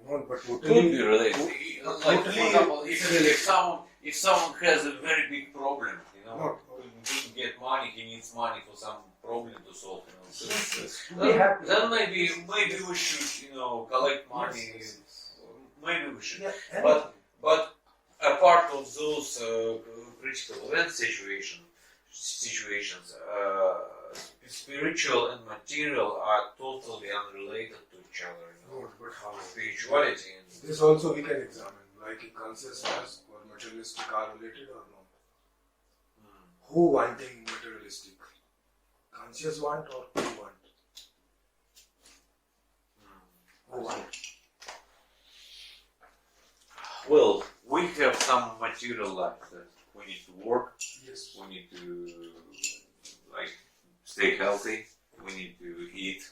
No, but Could totally be related. Like for totally example, it's if someone has a very big problem, Not. to get money, he needs money for some problem to solve. To be happy. Then maybe we should collect money. Yes. Maybe we should. Yeah, But apart of those critical event situations, spiritual and material are totally unrelated to each other. No, but how? Spirituality and This also we can examine, like a consciousness or materialistic are related or not. Who wanting materialistic? Conscious want or who want? Who want? well, we have some material life that we need to work. Yes. We need to stay healthy. We need to eat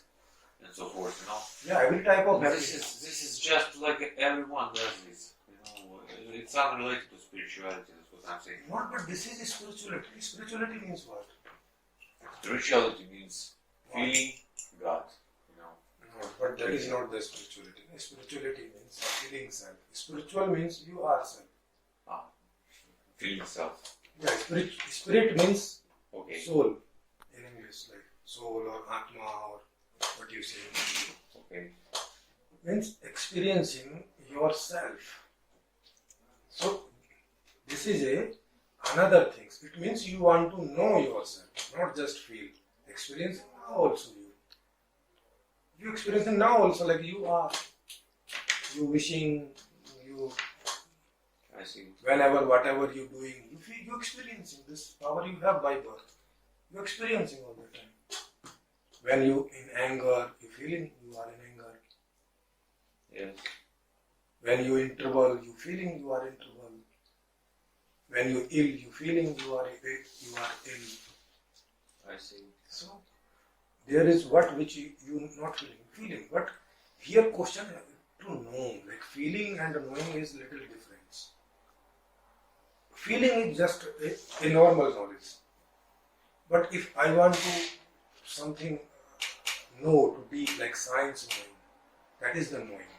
and so forth. Yeah, every type of happiness. This is just like everyone does this. It's unrelated to spirituality. That's what I'm saying. Not, but this is spirituality. Spirituality means what? Spirituality means feeling God. No, but that is not the spirituality. Spirituality means feeling self. Spiritual means you are self. Feeling self. Yeah, spirit means Okay. soul in English, like soul or atma or what you say. Okay. Means experiencing yourself. So this is another thing. It means you want to know yourself, not just feel. Experiencing now also you. You experiencing now also, like you are. You wishing, you I see. whenever whatever you doing, you feel you experiencing this power you have by birth. You experiencing all the time. When you in anger, you feeling you are in anger. Yes. When you in trouble, you feeling you are in trouble. When you ill, you feeling you are ill. I see. So there is what which you not feeling. But here question to know, like feeling and knowing is little difference. Feeling is just a normal knowledge. But if I want to something know to deep, like science knowing, that is the knowing.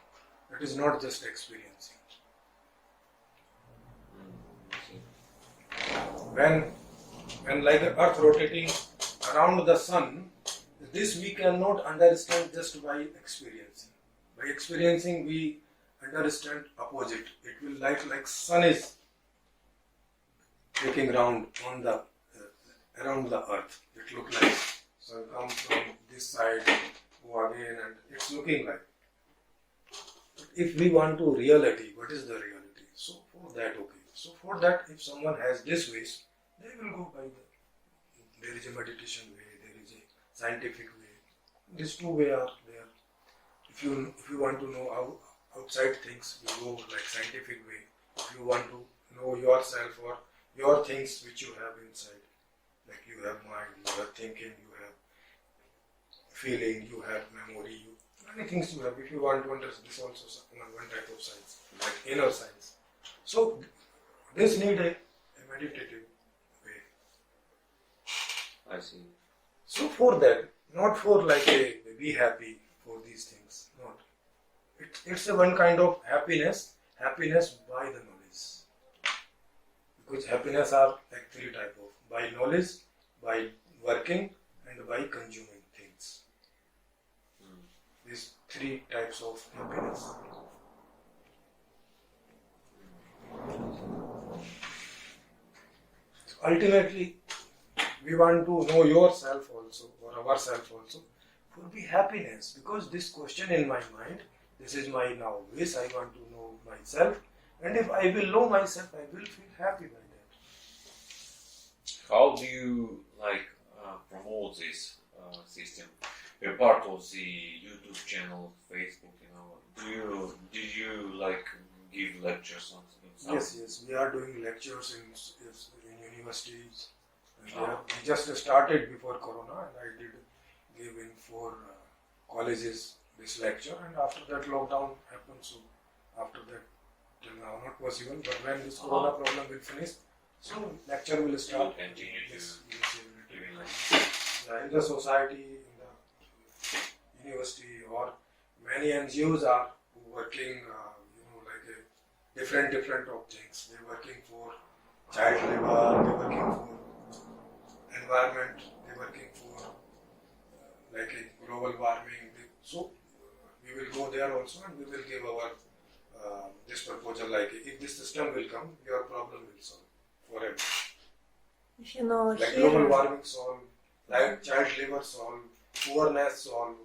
That is not just experiencing. when like the earth rotating around the sun, this we cannot understand just by experiencing. By experiencing we understand opposite. It will like sun is taking round on the around the earth. It looks like sun comes from this side, go again, and it's looking like. If we want to reality, what is the reality? So for that, okay. So for that, if someone has this ways, they will go by there is a meditation way, there is a scientific way. These two ways are there. If you want to know how outside things, you go like scientific way. If you want to know yourself or your things which you have inside, like you have mind, you have thinking, you have feeling, you have memory, many things you have. If you want to understand this also one type of science, like inner science. So this need a meditative way. I see. So for that, not for like a be happy for these things, not. It's a one kind of happiness by the knowledge. Because happiness are like three type of, by knowledge, by working, and by consuming things. These three types of happiness. So ultimately, we want to know yourself also, or ourselves also, for be happiness. Because this question in my mind, this is my now wish, I want to know myself, and if I will know myself, I will feel happy by that. How do you promote this system? You're part of the YouTube channel, Facebook. Do you give lectures on something? Yes. We are doing lectures in universities. And we just started before Corona, and I did give in 4 colleges this lecture. And after that, lockdown happened. So after that, till now not possible. But when this Corona problem will finish, so lecture will start. You continue to giving In the society, in the university, or many NGOs are working, different of things. They're working for child labor, they're working for environment, they're working for a global warming. So we will go there also, and we will give our this proposal if this system will come, your problem will solve forever. If you know Like here, global warming solve, like child labor solve, poorness solve,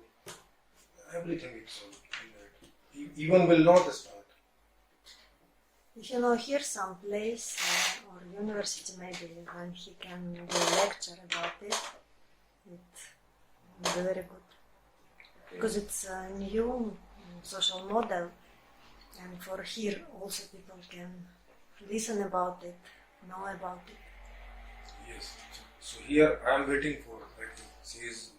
everything is solved. Even will not start. if you know here some place or university maybe when he can do lecture about it, it will be very good. Because it's a new social model, and for here also people can listen about it, know about it. Yes. So here I am waiting for she is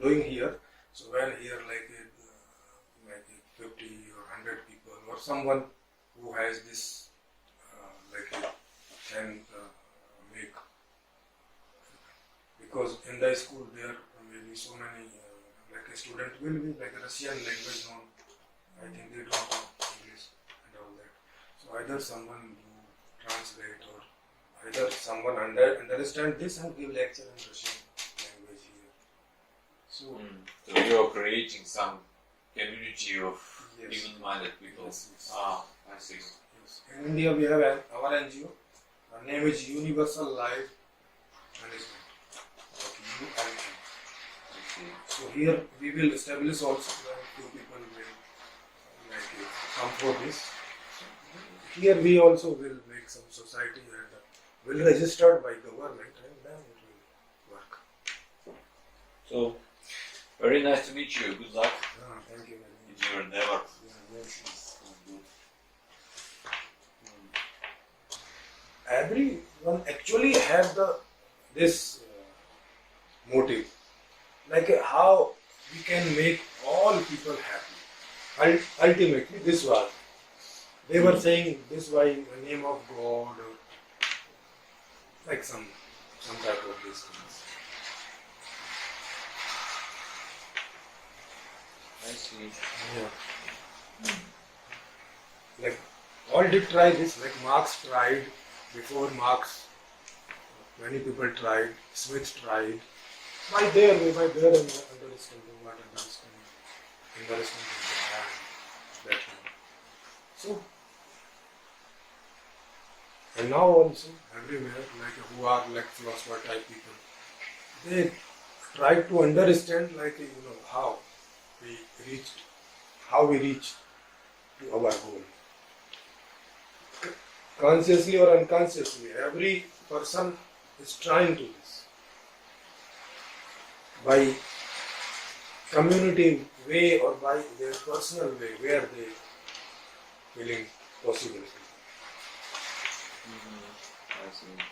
doing here. So when here 50 or 100 people or someone who has this can make, because in the school there may be so many a student will be a Russian language known. I think they don't know English and all that. So either someone who translate or either someone understand this and give lecture in Russian language here. So you're creating some community of Yes. even-minded people. Yes. I see. yes. In India we have our NGO. Our name is Universal Life Management. UIM. I see. So here we will establish also few people will come for this. Here we also will make some society and will registered by government, and then it will work. So, very nice to meet you. Good luck Thank you very in much. your endeavor. Yes. Everyone actually have this motive, how we can make all people happy. Ultimately, this was they were saying this by the name of God, or some type of these things. I see. Yeah. All did try this. Marx tried, before Marx, many people tried, Smith tried, by their understanding what understanding they had that time. So, and now also everywhere, like who are like philosopher type people, they try to understand how we reach to our goal. Consciously or unconsciously, every person is trying to this. By community way or by their personal way, where they feeling possibility. I see.